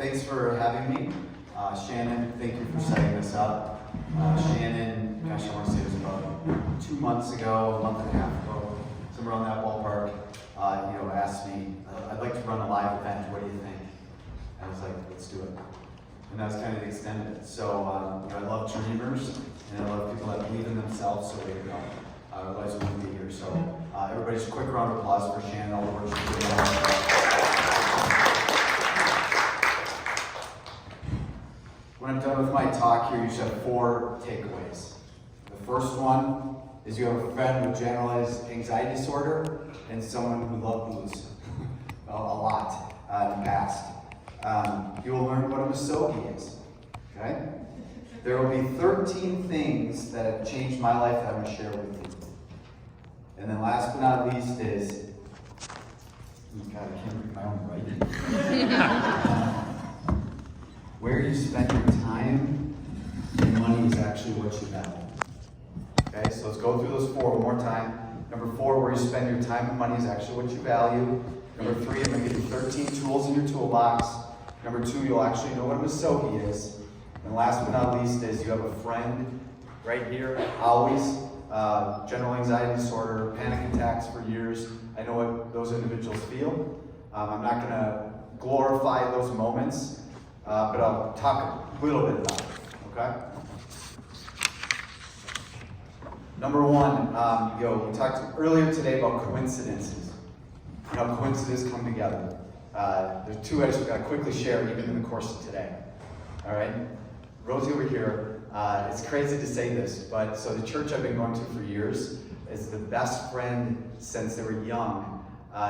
thanks for having me. Shannon, thank you for setting this up. Shannon, gosh, I want to say it was about 2 months ago, a month and a half ago, somewhere on that ballpark, asked me, I'd like to run a live event, what do you think? I was like, let's do it. And that was kind of the extent of it. So I love dreamers, and I love people that believe in themselves, so there you go. Otherwise we wouldn't be here. So everybody, just a quick round of applause for Shannon, all the work she's doing. When I'm done with my talk here, you should have 4 takeaways. The first one is you have a friend with generalized anxiety disorder and someone who loved booze a lot in the past. You will learn what a misogi is, okay? There will be 13 things that have changed my life that I'm going to share with you. And then last but not least is, oh God, I can't read my own writing. Where you spend your time and money is actually what you value. Okay, so let's go through those 4 one more time. Number 4, where you spend your time and money is actually what you value. Number 3, I'm going to give you 13 tools in your toolbox. Number 2, you'll actually know what a misogi is. And last but not least is you have a friend right here, always, general anxiety disorder, panic attacks for years. I know what those individuals feel. I'm not going to glorify those moments. But I'll talk a little bit about it, okay? Number 1, we talked earlier today about coincidences, and how coincidences come together. There's 2 I just got to quickly share even in the course of today, all right? Rosie over here, it's crazy to say this, but so the church I've been going to for years is the best friend since they were young,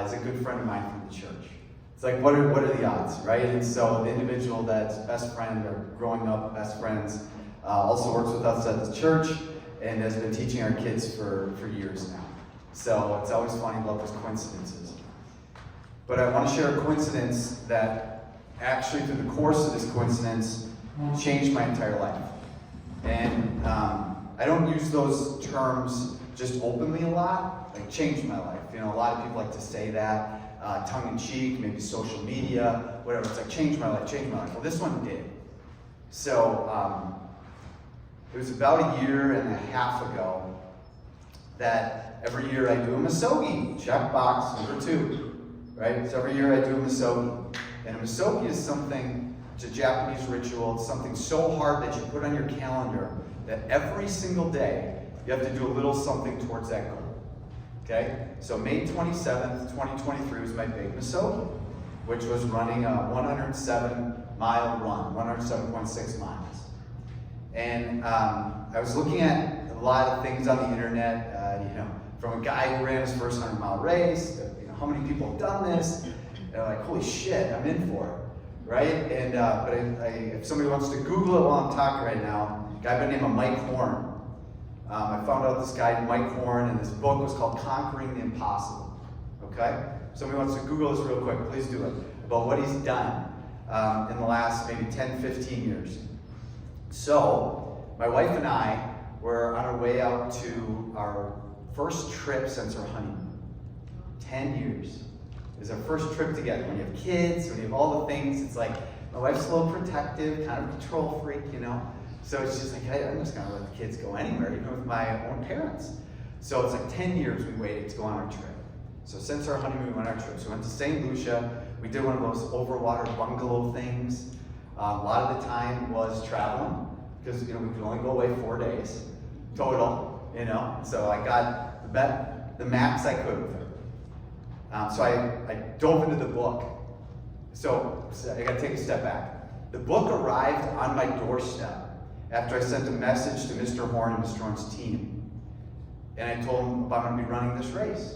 is a good friend of mine from the church. It's like, what are the odds, right? And so the individual that's best friend or growing up best friends also works with us at the church and has been teaching our kids for years now. So it's always funny about those coincidences. But I want to share a coincidence that actually through the course of this coincidence changed my entire life. And I don't use those terms just openly a lot, like changed my life. A lot of people like to say that. Tongue-in-cheek, maybe social media, whatever. It's like, changed my life. Well, this one did. So, it was about 1.5 years ago that every year I do a misogi, check box number 2, right? So every year I do a misogi. And a misogi is something, it's a Japanese ritual, it's something so hard that you put on your calendar that every single day you have to do a little something towards that goal. Okay, so May 27th, 2023 was my big misogi, which was running a 107-mile run, 107.6 miles. And I was looking at a lot of things on the internet, from a guy who ran his first 100-mile race, to, how many people have done this, and they're like, holy shit, I'm in for it, right? And but if somebody wants to Google it while I'm talking right now, a guy by the name of Mike Horn. I found out this guy, Mike Horn, and this book was called Conquering the Impossible, okay? If somebody wants to Google this real quick, please do it, about what he's done in the last maybe 10, 15 years. So, my wife and I were on our way out to our first trip since our honeymoon. 10 years. It was our first trip together. When you have kids, when you have all the things, it's like, my wife's a little protective, kind of a control freak, So it's just like, hey, I'm just gonna let the kids go anywhere, even with my own parents. So it's like 10 years we waited to go on our trip. So since our honeymoon, we went on our trip. So we went to St. Lucia. We did one of those overwater bungalow things. A lot of the time was traveling, because we could only go away 4 days total, So I got the max I could with her. So I dove into the book. So I gotta take a step back. The book arrived on my doorstep after I sent a message to Mr. Horn and Mr. Horn's team. And I told them I'm going to be running this race.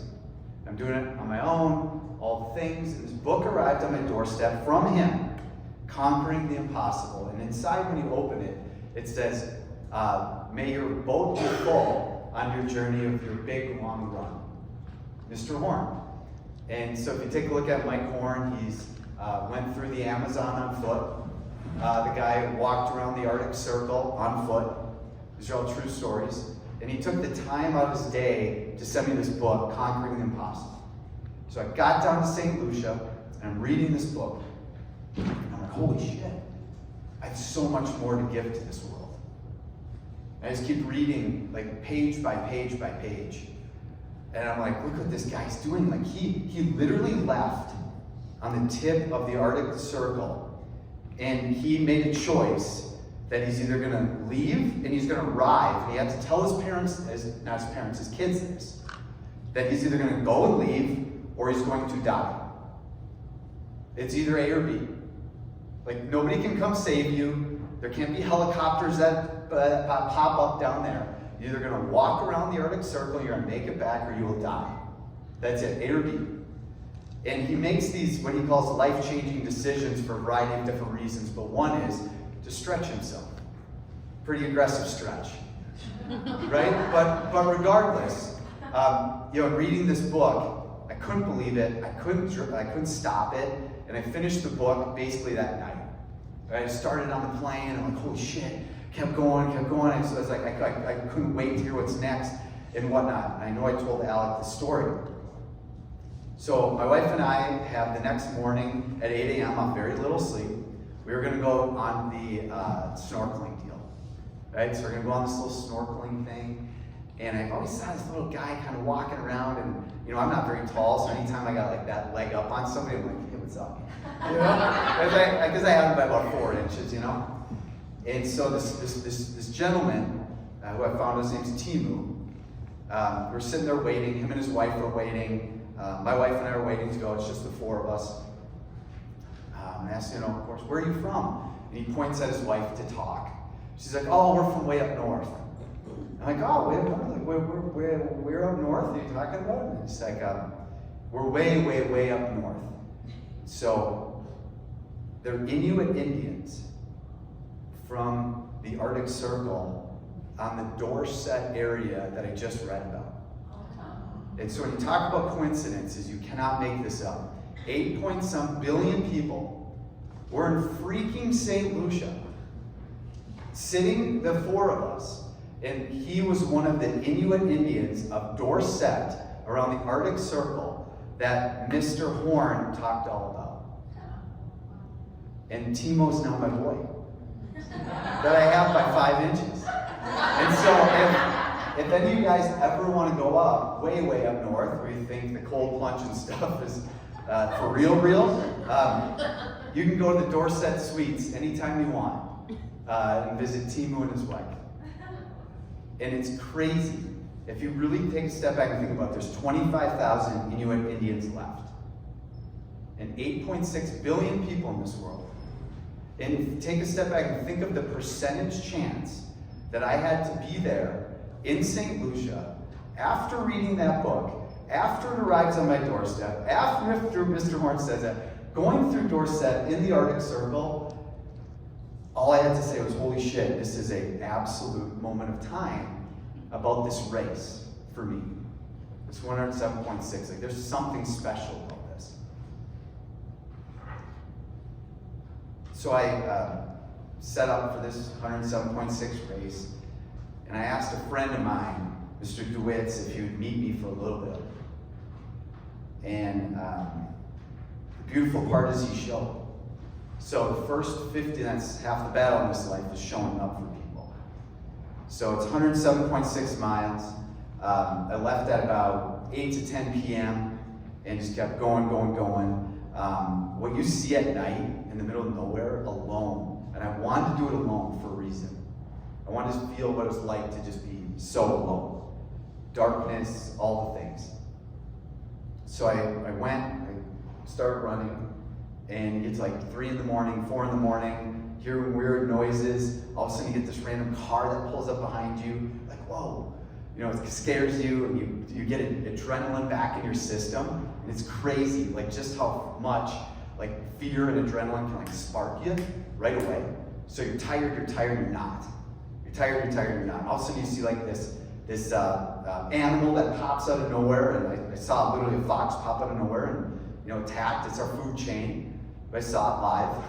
I'm doing it on my own, all the things. And this book arrived on my doorstep from him, Conquering the Impossible. And inside, when you open it, it says, may your boat be full on your journey of your big, long run. Mr. Horn. And so if you take a look at Mike Horn, he's went through the Amazon on foot. The guy walked around the Arctic Circle on foot. These are all true stories. And he took the time out of his day to send me this book, Conquering the Impossible. So I got down to St. Lucia, and I'm reading this book. And I'm like, holy shit, I have so much more to give to this world. And I just keep reading, like, page by page by page. And I'm like, look what this guy's doing. Like, he literally left on the tip of the Arctic Circle, and he made a choice that he's either gonna leave and he's gonna arrive, and he had to tell his parents, not his parents, his kids this, that he's either gonna go and leave or he's going to die. It's either A or B. Like, nobody can come save you. There can't be helicopters that pop up down there. You're either gonna walk around the Arctic Circle, you're gonna make it back, or you will die. That's it, A or B. And he makes these, what he calls life-changing decisions for a variety of different reasons, but one is to stretch himself. Pretty aggressive stretch, right? But regardless, reading this book, I couldn't believe it. I couldn't stop it, and I finished the book basically that night. Right? I started on the plane. I'm like, holy shit! Kept going. I was like, I couldn't wait to hear what's next and whatnot. And I know I told Alec the story. So my wife and I have the next morning at 8 a.m. on very little sleep. We were going to go on the snorkeling deal, right? So we're going to go on this little snorkeling thing. And I've always saw this little guy kind of walking around, and I'm not very tall, so anytime I got like that leg up on somebody, I'm like, hey, what's up? Because I have him by about 4 inches, And so this gentleman, who I found, his name's Timu, we're sitting there waiting. Him and his wife are waiting. My wife and I are waiting to go. It's just the 4 of us. And I asked, of course, where are you from? And he points at his wife to talk. She's like, oh, we're from way up north. I'm like, oh, way up north? Like, where up north are you talking about? And he's like, we're way, way, way up north. So they're Inuit Indians from the Arctic Circle on the Dorset area that I just read about. And so when you talk about coincidences, you cannot make this up. 8-point-some billion people were in freaking St. Lucia, sitting, the 4 of us, and he was one of the Inuit Indians of Dorset around the Arctic Circle that Mr. Horn talked all about. And Timo's now my boy, that I have by 5 inches. And so if any of you guys ever want to go up, way, way up north, where you think the cold plunge and stuff is for real, you can go to the Dorset Suites anytime you want and visit Timu and his wife. And it's crazy. If you really take a step back and think about it, there's 25,000 Inuit Indians left. And 8.6 billion people in this world. And if you take a step back and think of the percentage chance that I had to be there in St. Lucia, after reading that book, after it arrives on my doorstep, after Mr. Horn says that, going through Dorset in the Arctic Circle, all I had to say was, holy shit, this is an absolute moment of time about this race for me. It's 107.6. Like, there's something special about this. So I set up for this 107.6 race, and I asked a friend of mine, Mr. DeWitts, if he would meet me for a little bit. And the beautiful part is he showed. So the first 50, that's half the battle in this life, is showing up for people. So it's 107.6 miles. I left at about 8 to 10 p.m. and just kept going. What you see at night in the middle of nowhere alone, and I wanted to do it alone for a reason. I wanted to feel what it was like to just be so alone. Darkness, all the things. So I went, I started running, and it's like 3 in the morning, 4 in the morning, hearing weird noises. All of a sudden you get this random car that pulls up behind you, like, whoa. It scares you, and you get adrenaline back in your system, and it's crazy, like just how much like fear and adrenaline can like spark you right away. So you're tired, you're not. You're tired, you're not. And all of a sudden you see like this animal that pops out of nowhere, and I saw literally a fox pop out of nowhere and attacked. It's our food chain. But I saw it live,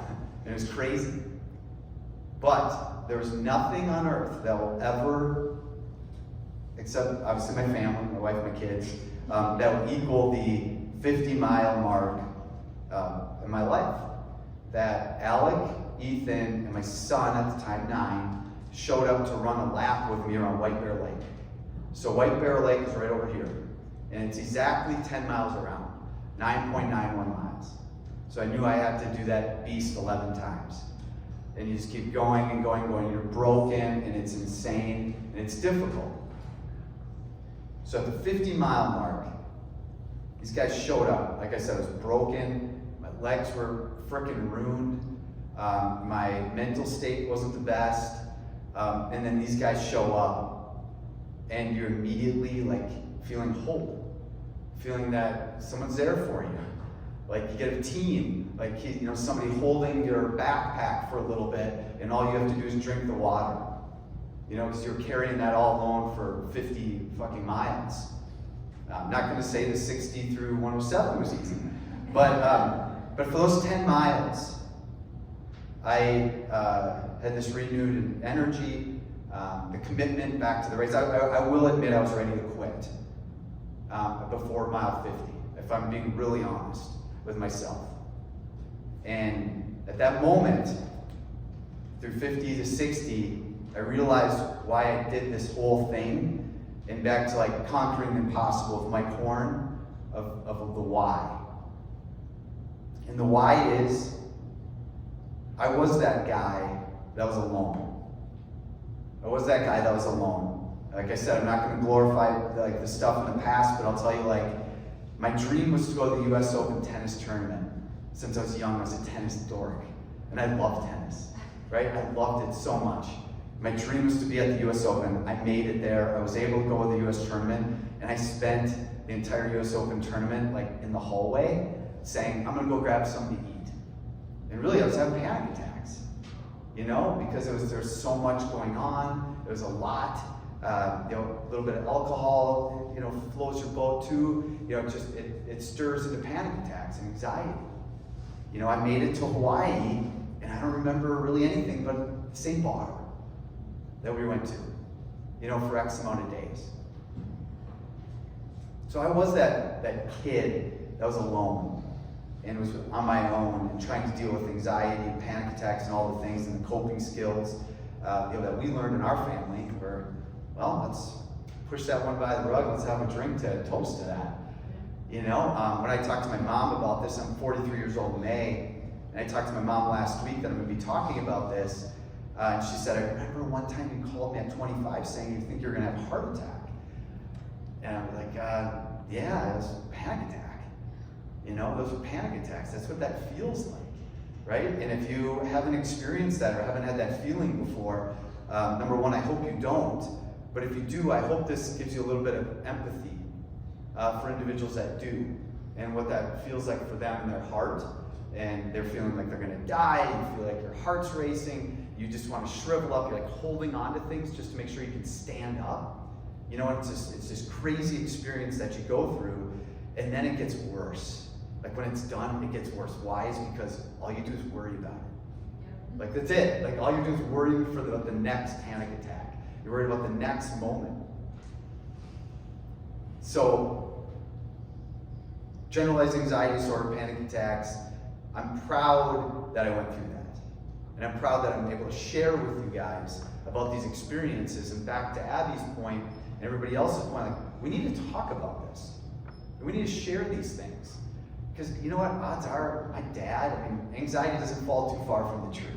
and it was crazy. But there was nothing on earth that will ever, except obviously my family, my wife, my kids, that will equal the 50-mile mark in my life. that Alec, Ethan, and my son at the time, 9, showed up to run a lap with me around White Bear Lake. So White Bear Lake is right over here, and it's exactly 10 miles around, 9.91 miles. So I knew I had to do that beast 11 times. And you just keep going and going and going. You're broken, and it's insane, and it's difficult. So at the 50-mile mark, these guys showed up. Like I said, I was broken. My legs were freaking ruined. My mental state wasn't the best. And then these guys show up, and you're immediately like feeling hope, feeling that someone's there for you. Like you get a team, like somebody holding your backpack for a little bit, and all you have to do is drink the water. Because you're carrying that all alone for 50 fucking miles. I'm not going to say the 60 through 107 was easy, but for those 10 miles, I had this renewed energy, the commitment back to the race. I will admit I was ready to quit before mile 50, if I'm being really honest with myself. And at that moment, through 50 to 60, I realized why I did this whole thing, and back to like conquering the impossible with Mike Horn of the why. And the why is, I was that guy that was alone. I was that guy that was alone. Like I said, I'm not going to glorify like the stuff in the past, but I'll tell you, like, my dream was to go to the US Open tennis tournament. Since I was young, I was a tennis dork, and I loved tennis, right? I loved it so much. My dream was to be at the US Open. I made it there. I was able to go to the US tournament, and I spent the entire US Open tournament like in the hallway saying, I'm gonna go grab something to eat. And really, I was having panic attacks, because there's so much going on. There was a lot, a little bit of alcohol, floats your boat too. It stirs into panic attacks and anxiety. I made it to Hawaii, and I don't remember really anything but the same bar that we went to, for X amount of days. So I was that kid that was alone and was on my own and trying to deal with anxiety and panic attacks and all the things and the coping skills that we learned in our family. Where, well, let's push that one by the rug. Let's have a drink to toast to that. When I talked to my mom about this, I'm 43 years old in May, and I talked to my mom last week that I'm going to be talking about this. And she said, I remember one time you called me at 25 saying you think you're going to have a heart attack. And I was like, yeah, it was a panic attack. Those are panic attacks. That's what that feels like, right? And if you haven't experienced that or haven't had that feeling before, number one, I hope you don't. But if you do, I hope this gives you a little bit of empathy for individuals that do, and what that feels like for them in their heart. And they're feeling like they're going to die. You feel like your heart's racing. You just want to shrivel up. You're like holding on to things just to make sure you can stand up. It's this crazy experience that you go through, and then it gets worse. Like when it's done, it gets worse. Why? Is because all you do is worry about it. Like that's it. Like all you do is worry for the next panic attack. You're worried about the next moment. So, generalized anxiety disorder, panic attacks, I'm proud that I went through that. And I'm proud that I'm able to share with you guys about these experiences. And back to Abby's point and everybody else's point, like, we need to talk about this. And we need to share these things. Because you know what, odds are, my dad, anxiety doesn't fall too far from the truth.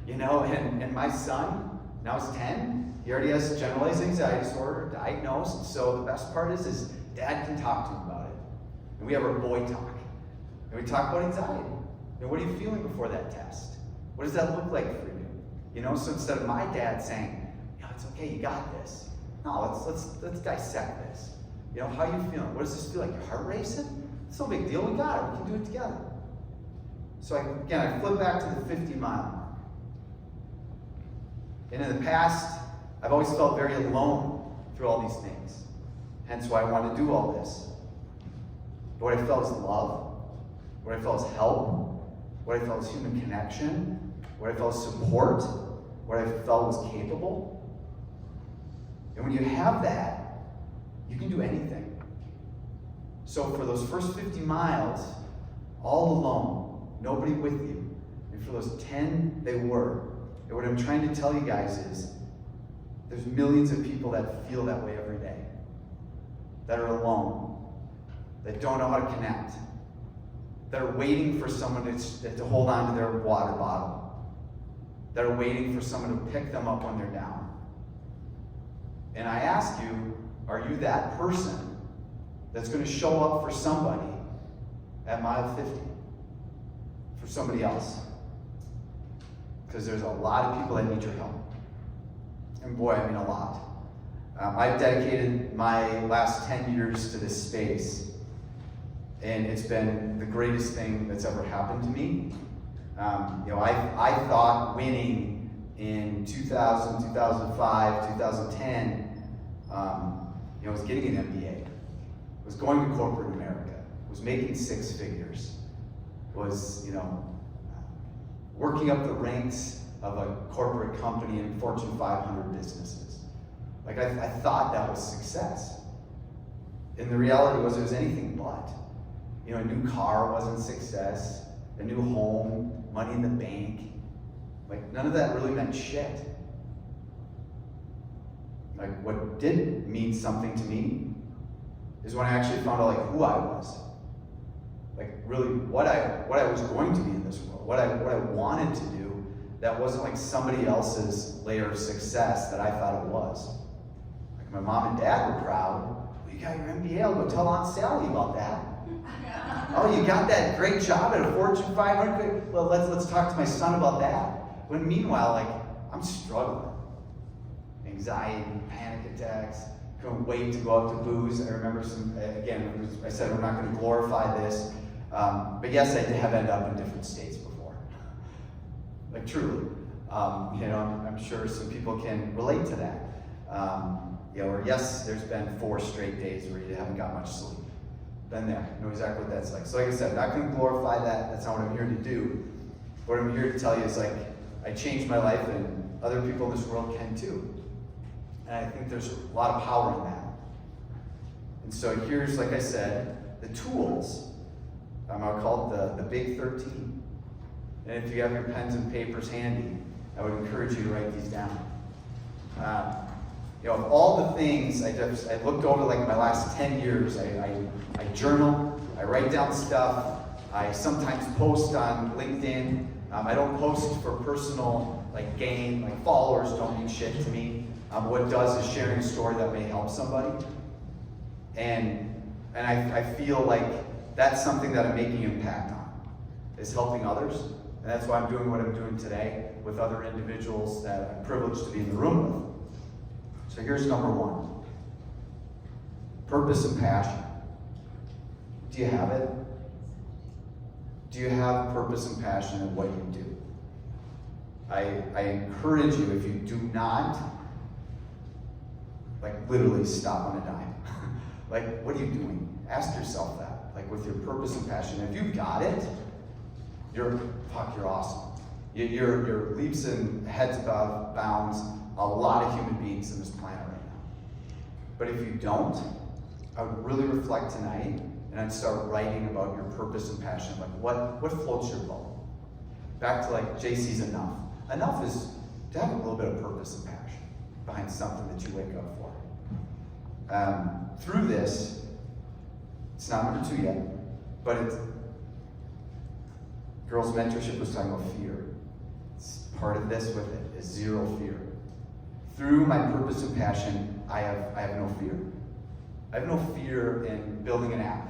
And my son, now he's 10, he already has generalized anxiety disorder, diagnosed. So the best part is dad can talk to him about it. And we have our boy talk. And we talk about anxiety. And what are you feeling before that test? What does that look like for you? So instead of my dad saying, it's okay, you got this. No, let's dissect this. How are you feeling? What does this feel like? Your heart racing? It's no big deal, we got it, we can do it together. So I flip back to the 50-mile mark. And in the past, I've always felt very alone through all these things. Hence why I wanted to do all this. But what I felt is love. What I felt is help. What I felt is human connection. What I felt is support. What I felt was capable. And when you have that, you can do anything. So for those first 50 miles, all alone, nobody with you, And for those 10, they were. And what I'm trying to tell you guys is, there's millions of people that feel that way every day, that are alone, that don't know how to connect, that are waiting for someone to hold on to their water bottle, that are waiting for someone to pick them up when they're down. And I ask you, are you that person that's going to show up for somebody at mile 50, for somebody else? Because there's a lot of people that need your help. And boy, I mean a lot. I've dedicated my last 10 years to this space, and it's been the greatest thing that's ever happened to me. I thought winning in 2000, 2005, 2010, was getting an MBA, was going to corporate America, was making six figures, was, working up the ranks of a corporate company in Fortune 500 businesses. Like I thought that was success. And the reality was it was anything but. A new car wasn't success, a new home, money in the bank. Like none of that really meant shit. Like what did mean something to me is when I actually found out like who I was. Like really what I was going to be in this world, what I wanted to do that wasn't like somebody else's layer of success that I thought it was. Like my mom and dad were proud. Well, you got your MBA, I'll go tell Aunt Sally about that. Oh, you got that great job at a Fortune 500? Well, let's talk to my son about that. When meanwhile, like, I'm struggling. Anxiety, panic attacks, couldn't wait to go out to booze. I remember I said we're not going to glorify this. But yes, I have ended up in different states before. Like truly. I'm sure some people can relate to that. Or yes, there's been 4 straight days where you haven't got much sleep. Been there, know exactly what that's like. So like I said, I'm not going to glorify that. That's not what I'm here to do. What I'm here to tell you is like, I changed my life and other people in this world can too. And I think there's a lot of power in that. And so here's, like I said, the tools. I'll call it the Big 13. And if you have your pens and papers handy, I would encourage you to write these down. Of all the things I looked over like my last 10 years, I journal, I write down stuff, I sometimes post on LinkedIn. I don't post for personal gain, followers don't mean shit to me. What does is sharing a story that may help somebody. And I feel like that's something that I'm making impact on, is helping others. And that's why I'm doing what I'm doing today with other individuals that I'm privileged to be in the room with. So here's number 1. Purpose and passion. Do you have it? Do you have purpose and passion in what you do? I encourage you, if you do not, literally stop on a dime. What are you doing? Ask yourself that. With your purpose and passion. If you've got it, you're awesome. You're leaps and heads above bounds a lot of human beings in this planet right now. But if you don't, I would really reflect tonight and I'd start writing about your purpose and passion. What floats your boat? Back to JC's enough. Enough is to have a little bit of purpose and passion behind something that you wake up for. Through this, it's not number 2 yet, but girls' mentorship was talking about fear. It's part of this with it is 0 fear. Through my purpose and passion, I have no fear. I have no fear in building an app.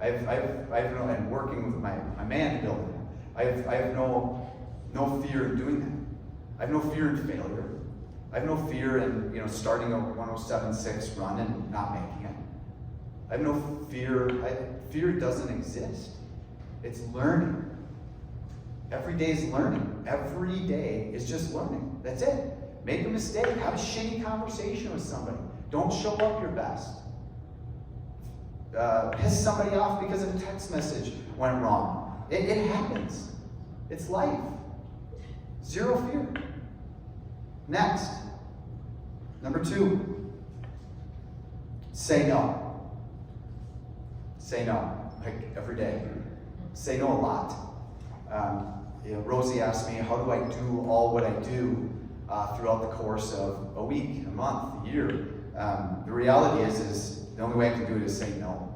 I have no, and working with my man building it. I have no fear in doing that. I have no fear in failure. I have no fear in starting a 107.6 run and not making it. I have no fear. Fear doesn't exist. It's learning. Every day is learning. Every day is just learning. That's it. Make a mistake. Have a shitty conversation with somebody. Don't show up your best. Piss somebody off because a text message went wrong. It happens. It's life. 0 fear. Next. Number 2. Say no. Say no. Every day. Say no a lot. Rosie asked me, how do I do all what I do throughout the course of a week, a month, a year? The reality is the only way I can do it is say no.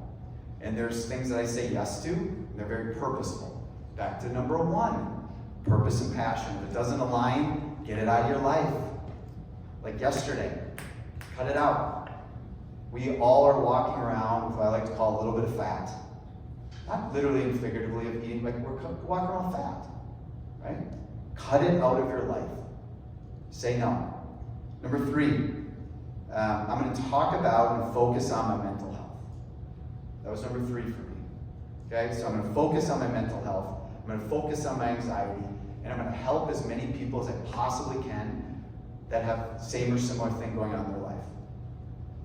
And there's things that I say yes to, and they're very purposeful. Back to number one, purpose and passion. If it doesn't align, get it out of your life. Like yesterday, cut it out. We all are walking around with what I like to call a little bit of fat. Not literally and figuratively of eating, like we're walking around fat, right? Cut it out of your life. Say no. Number three, I'm going to talk about and focus on my mental health. That was number three for me. Okay, so I'm going to focus on my mental health. I'm going to focus on my anxiety, and I'm going to help as many people as I possibly can that have same or similar thing going on in their life.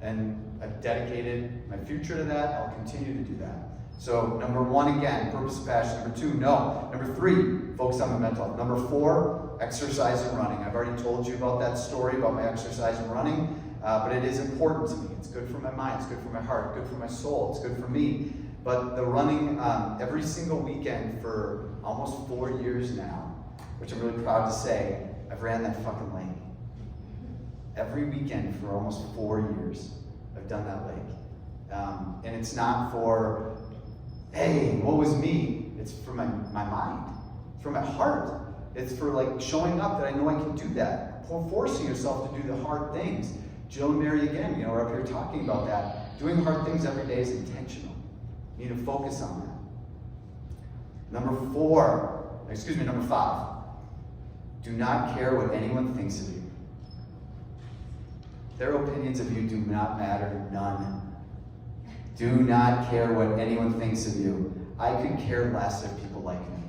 And I've dedicated my future to that. I'll continue to do that. So number one, again, purpose and passion. Number two, no. Number three, focus on my mental health. Number four, exercise and running. I've already told you about that story about my exercise and running, but it is important to me. It's good for my mind, it's good for my heart, good for my soul, it's good for me. But the running every single weekend for almost 4 years now, which I'm really proud to say, I've ran that fucking lake. Every weekend for almost 4 years, I've done that lake. And it's not for, hey, what was me? It's for my mind. It's for my heart. It's for like showing up that I know I can do that. Forcing yourself to do the hard things. Jill and Mary again, we're up here talking about that. Doing hard things every day is intentional. You need to focus on that. Number five. Do not care what anyone thinks of you. Their opinions of you do not matter, none. Do not care what anyone thinks of you. I could care less if people like me.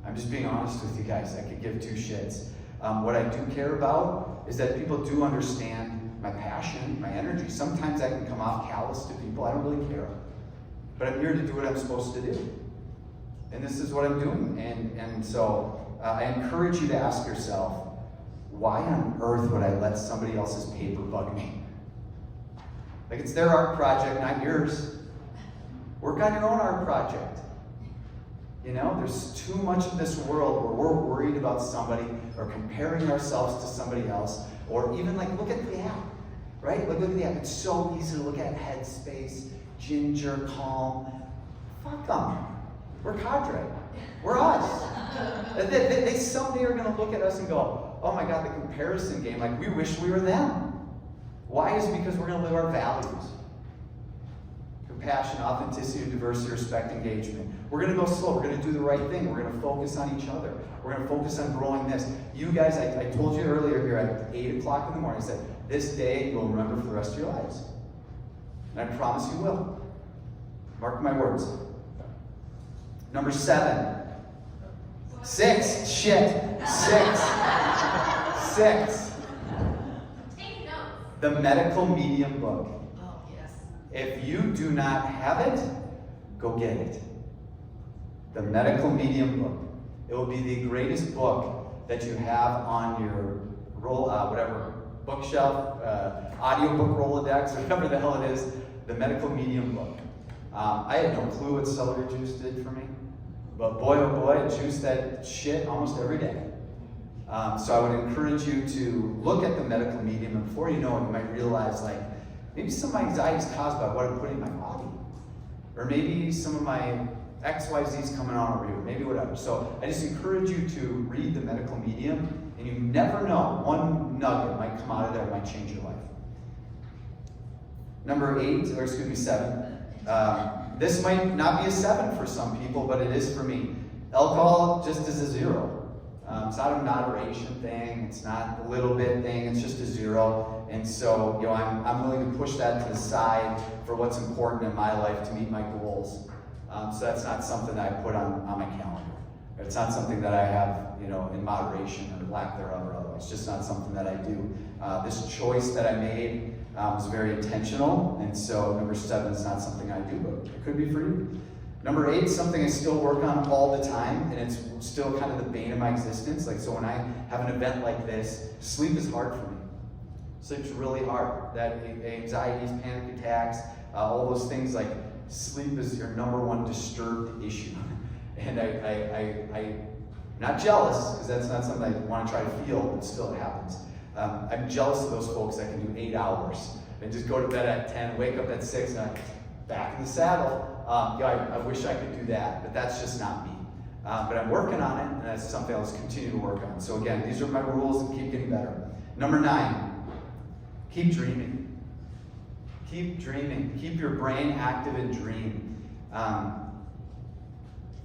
I'm just being honest with you guys. I could give two shits. What I do care about is that people do understand my passion, my energy. Sometimes I can come off callous to people. I don't really care. But I'm here to do what I'm supposed to do. And this is what I'm doing. And so I encourage you to ask yourself, why on earth would I let somebody else's paper bug me? Like, it's their art project, not yours. Work on your own art project. There's too much of this world where we're worried about somebody or comparing ourselves to somebody else, or even like, look at the app, right? Look at the app. It's so easy to look at Headspace, Ginger, Calm. Fuck them. We're cadre. We're us. They someday are going to look at us and go, oh my God, the comparison game, like we wish we were them. Why? Is because we're going to live our values. Compassion, authenticity, diversity, respect, engagement. We're going to go slow. We're going to do the right thing. We're going to focus on each other. We're going to focus on growing this. You guys, I told you earlier here at 8 o'clock in the morning, I said, this day you'll remember for the rest of your lives. And I promise you will. Mark my words. Number 7. 6. Shit. 6. Take notes. The medical medium book. Oh, yes. If you do not have it, go get it. The medical medium book. It will be the greatest book that you have on your bookshelf, audiobook Rolodex, whatever the hell it is. The medical medium book. I had no clue what celery juice did for me, but boy oh boy, it juiced that shit almost every day. So I would encourage you to look at the medical medium, and before you know it, you might realize like maybe some of my anxiety is caused by what I'm putting in my body, or maybe some of my XYZ's coming on over here, maybe whatever. So I just encourage you to read the medical medium, and you never know, one nugget might come out of there, might change your life. Number 7. This might not be a 7 for some people, but it is for me. Alcohol just is a 0. It's not a moderation thing. It's not a little bit thing. It's just a 0. And so, I'm willing to push that to the side for what's important in my life to meet my goals. So that's not something that I put on my calendar. It's not something that I have, in moderation or lack thereof or otherwise. It's just not something that I do. This choice that I made was very intentional, and so number 7 is not something I do, but it could be for you. Number 8, something I still work on all the time, and it's still kind of the bane of my existence. Like, so when I have an event like this, sleep is hard for me. Sleep's really hard. That anxieties, panic attacks, all those things, like sleep is your number 1 disturbed issue. And I not jealous, because that's not something I want to try to feel, but still it happens. I'm jealous of those folks that can do 8 hours and just go to bed at 10, wake up at 6, and I'm back in the saddle. I wish I could do that, but that's just not me. But I'm working on it, and that's something I'll just continue to work on. So again, these are my rules and keep getting better. Number 9, keep dreaming. Keep dreaming. Keep your brain active and dream.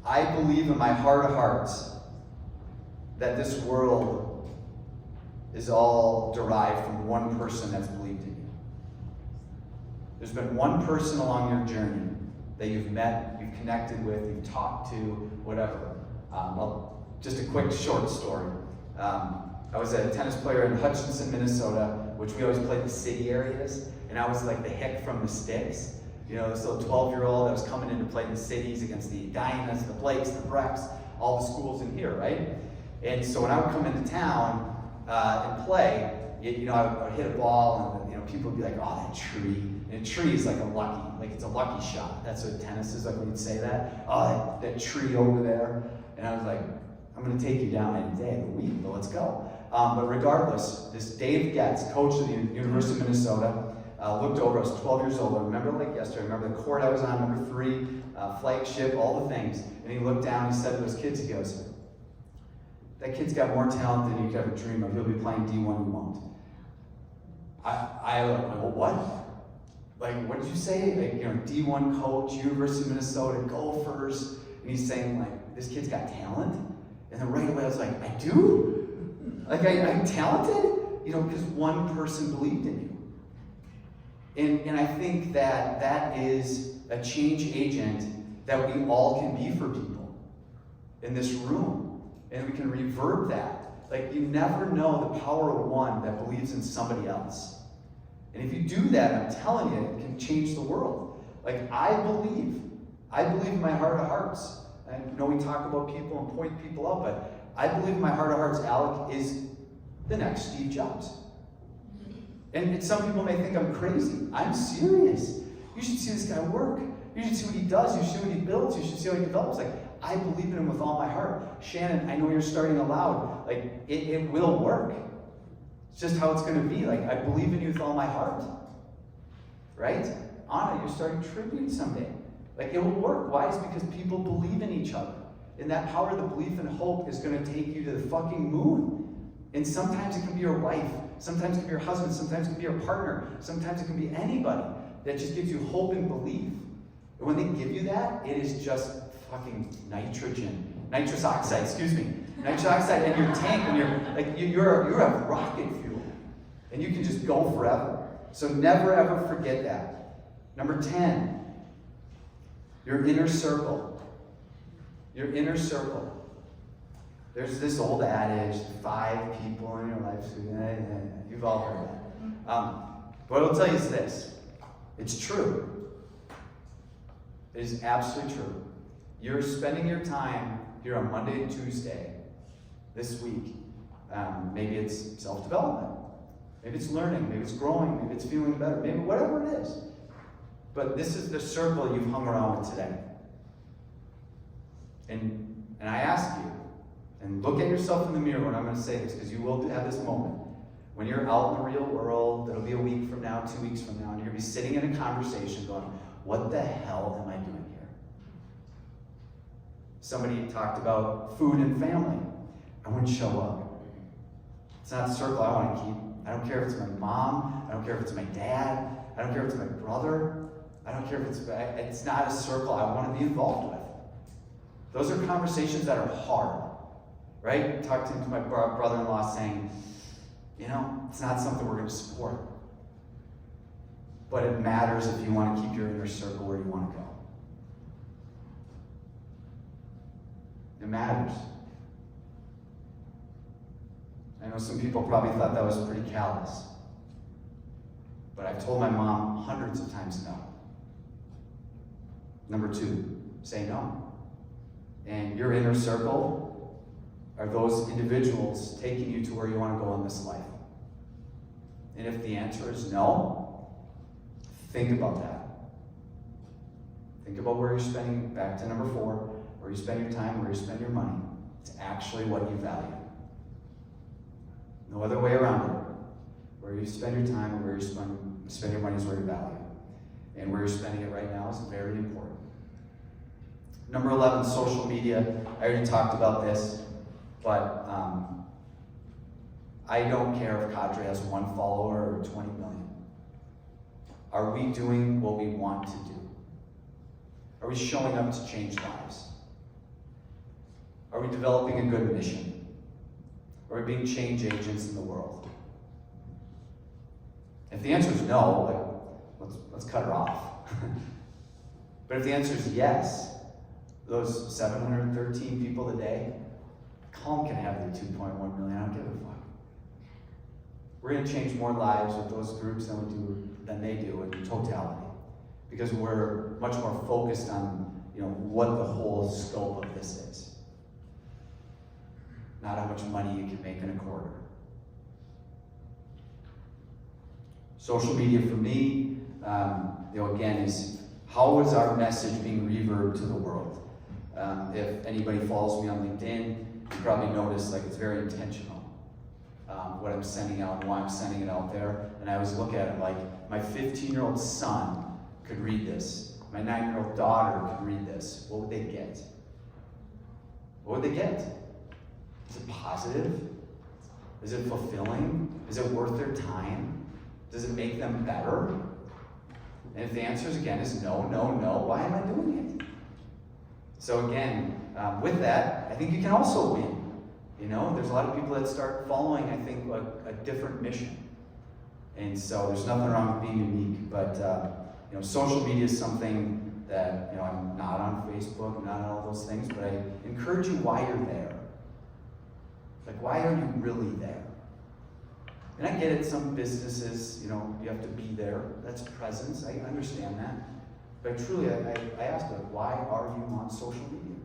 I believe in my heart of hearts that this world is all derived from one person that's believed in you. There's been one person along your journey that you've met, you've connected with, you've talked to, whatever. Well, just a quick short story. I was a tennis player in Hutchinson, Minnesota, which we always played the city areas, and I was like the hick from the sticks. You know, this little 12-year-old that was coming in to play in the cities against the Dianas, the Blakes, the Brecks, all the schools in here, right? And so when I would come into town and play, I would hit a ball, and people would be like, "Oh, that tree!" And a tree is like it's a lucky shot. That's what tennis is like when you'd say that. "Oh, that tree over there," and I was like, "I'm going to take you down any day of the week, but let's go." But regardless, this Dave Getz, coach of the University of Minnesota, looked over. I was 12 years old. I remember like yesterday. I remember the court I was on, number 3, flagship, all the things. And he looked down. And he said to those kids, he goes, "That kid's got more talent than you could ever dream of. He'll be playing D1, you won't." I well, what? Like, what did you say? Like, D1 coach, University of Minnesota, Gophers. And he's saying, like, this kid's got talent? And then right away I was like, I do? Like, I'm talented? Because one person believed in you. And I think that is a change agent that we all can be for people in this room. And we can reverb that. Like, you never know the power of one that believes in somebody else. And if you do that, I'm telling you, it can change the world. Like, I believe in my heart of hearts. I know we talk about people and point people out, but I believe in my heart of hearts Alec is the next Steve Jobs. And some people may think I'm crazy. I'm serious. You should see this guy work. You should see what he does. You should see what he builds. You should see how he develops. Like, I believe in him with all my heart. Shannon, I know you're starting aloud. Like, it will work. It's just how it's going to be. Like, I believe in you with all my heart. Right? Anna, you're starting Tribute someday. Like, it will work. Why? It's because people believe in each other. And that power of the belief and hope is going to take you to the fucking moon. And sometimes it can be your wife. Sometimes it can be your husband. Sometimes it can be your partner. Sometimes it can be anybody that just gives you hope and belief. And when they give you that, it is just fucking nitrous oxide, nitrous oxide in your tank, and you're a rocket fuel, and you can just go forever. So never ever forget that. Number 10, your inner circle. Your inner circle. There's this old adage, 5 people in your life. You've all heard that. What I'll tell you is this. It's true. It is absolutely true. You're spending your time here on Monday and Tuesday this week. Maybe it's self-development. Maybe it's learning. Maybe it's growing. Maybe it's feeling better. Maybe whatever it is. But this is the circle you've hung around with today. And I ask you, and look at yourself in the mirror when I'm going to say this, because you will have this moment. When you're out in the real world, it'll be a week from now, 2 weeks from now, and you're going to be sitting in a conversation going, what the hell am I doing here? Somebody talked about food and family. I wouldn't show up. It's not a circle I want to keep. I don't care if it's my mom. I don't care if it's my dad. I don't care if it's my brother. I don't care if it's not a circle I want to be involved with. Those are conversations that are hard, right? Talked to my brother-in-law saying, it's not something we're going to support. But it matters if you want to keep your inner circle where you want to go. It matters. I know some people probably thought that was pretty callous. But I've told my mom hundreds of times no. Number 2, say no. And your inner circle are those individuals taking you to where you want to go in this life. And if the answer is no, think about that. Think about where you're spending, back to number 4, where you spend your time, where you spend your money. It's actually what you value. No other way around it. Where you spend your time and where you spend your money is where you value. And where you're spending it right now is very important. Number 11, social media. I already talked about this, but I don't care if Cadre has 1 follower or 20 million. Are we doing what we want to do? Are we showing up to change lives? Are we developing a good mission? Are we being change agents in the world? If the answer is no, let's cut her off. But if the answer is yes, those 713 people today, Calm can have their 2.1 million. I don't give a fuck. We're going to change more lives with those groups than they do in totality, because we're much more focused on what the whole scope of this is, not how much money you can make in a quarter. Social media for me, again, is how is our message being reverbed to the world? If anybody follows me on LinkedIn, you probably notice it's very intentional. What I'm sending out and why I'm sending it out there. And I always look at it like my 15-year-old son could read this. My 9-year-old daughter could read this. What would they get? What would they get? Is it positive? Is it fulfilling? Is it worth their time? Does it make them better? And if the answer is no, why am I doing it? So again, with that, I think you can also win. There's a lot of people that start following, I think, a different mission. And so there's nothing wrong with being unique, but social media is something that, I'm not on Facebook, not on all those things, but I encourage you why you're there. Why are you really there? And I get it, some businesses, you have to be there. That's presence, I understand that. But truly, I asked, why are you on social media?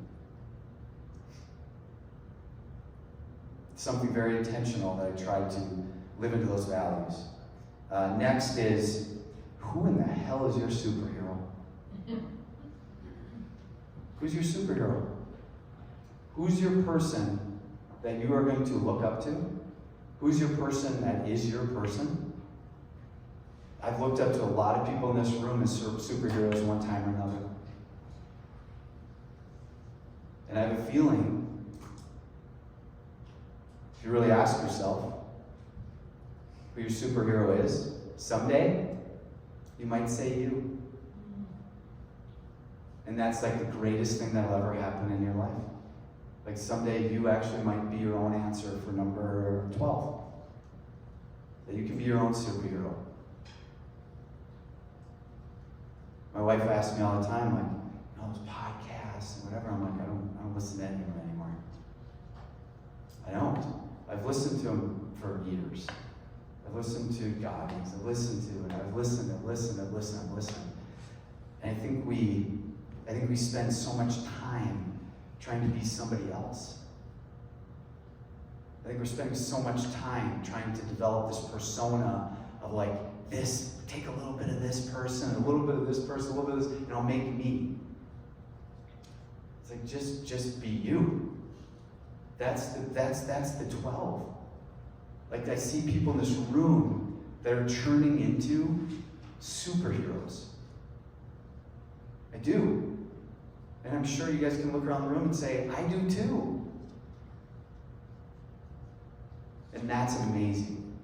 Something very intentional that I tried to live into those values. Next is, who in the hell is your superhero? Who's your superhero? Who's your person that you are going to look up to? Who's your person that is your person? I've looked up to a lot of people in this room as superheroes one time or another. And I have a feeling, if you really ask yourself who your superhero is, someday you might say you. And that's the greatest thing that'll ever happen in your life. Someday you actually might be your own answer for number 12. That you can be your own superhero. My wife asks me all the time, those podcasts and whatever. I'm I don't listen to any of them anymore. I don't. I've listened to them for years. I've listened to Goggins. I've listened to it. I've listened. And I think we spend so much time trying to be somebody else. I think we're spending so much time trying to develop this persona of this, take a little bit of this person, a little bit of this person, a little bit of this, and it'll make me. It's just be you. That's the 12. I see people in this room that are turning into superheroes. I do. And I'm sure you guys can look around the room and say, I do too. And that's amazing.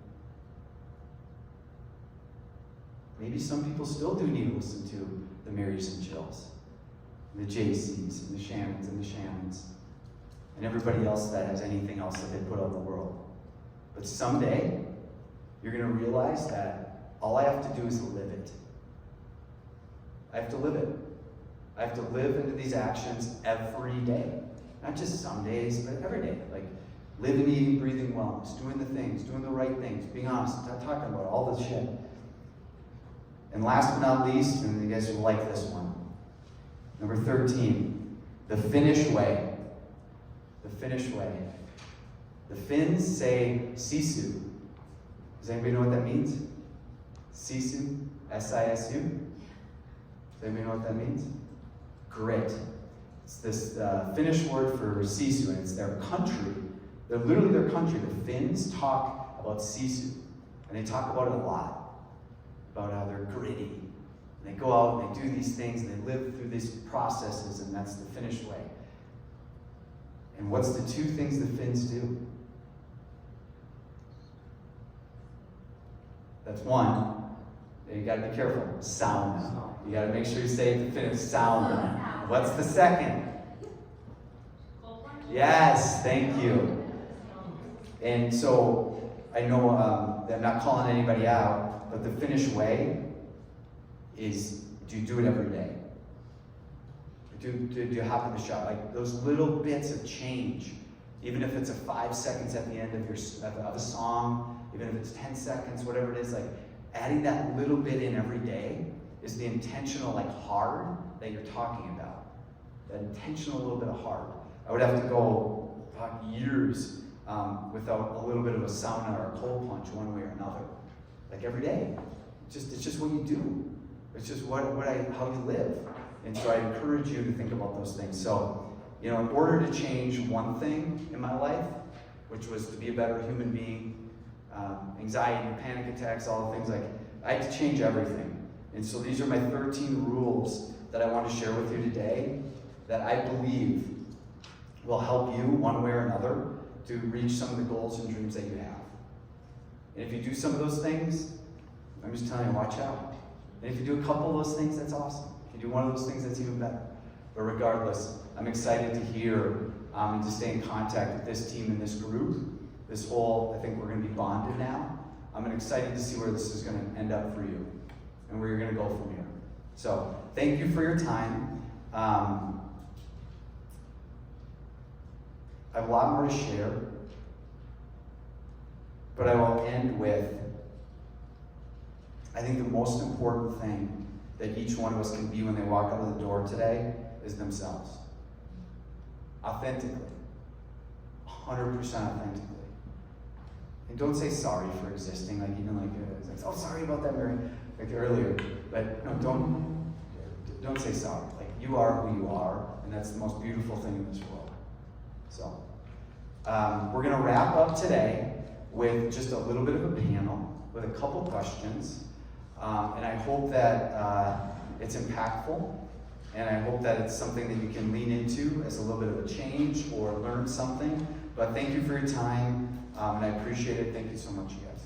Maybe some people still do need to listen to the Marys and Jills, and the JCs, and the Shannons, and everybody else that has anything else that they put out in the world. But someday, you're going to realize that all I have to do is live it. I have to live it. I have to live into these actions every day. Not just some days, but every day. Living, eating, breathing wellness, doing the things, doing the right things, being honest, not talking about all this shit. And last but not least, and you guys will like this one, number 13, the Finnish way. The Finnish way. The Finns say sisu. Does anybody know what that means? Sisu? S-I-S-U? Does anybody know what that means? Grit. It's this Finnish word for sisu, and it's their country. They're literally their country. The Finns talk about sisu, and they talk about it a lot, about how they're gritty. And they go out and they do these things, and they live through these processes, and that's the Finnish way. And what's the two things the Finns do? That's one. You gotta be careful. Sauna. You gotta make sure you say it to Finnish, sauna. What's the second? Yes, thank you. And so, I know that I'm not calling anybody out, but the Finnish way is, do you do it every day? Do you hop in the shower? Like those little bits of change, even if it's a 5 seconds at the end of a song, even if it's 10 seconds, whatever it is, like adding that little bit in every day is the intentional, like hard that you're talking about. That intentional little bit of hard. I would have to go years without a little bit of a sauna or a cold plunge one way or another. Like every day. It's just what you do. It's just how you live. And so I encourage you to think about those things. So, in order to change one thing in my life, which was to be a better human being, anxiety, panic attacks, all the things, like I had to change everything. And so these are my 13 rules that I want to share with you today that I believe will help you one way or another to reach some of the goals and dreams that you have. And if you do some of those things, I'm just telling you, watch out. And if you do a couple of those things, that's awesome. If you do one of those things, that's even better. But regardless, I'm excited to hear and to stay in contact with this team and this group. I think we're going to be bonded now. I'm excited to see where this is going to end up for you and where you're going to go from here. So, thank you for your time. I have a lot more to share, but I will end with, I think the most important thing that each one of us can be when they walk out of the door today is themselves. Authentically. 100% authentically. And don't say sorry for existing, it's like, oh, sorry about that, Mary, like earlier. But no, don't say sorry. Like, you are who you are, and that's the most beautiful thing in this world. So, we're going to wrap up today with just a little bit of a panel with a couple questions. And I hope that it's impactful, and I hope that it's something that you can lean into as a little bit of a change or learn something. But thank you for your time, and I appreciate it. Thank you so much, you guys.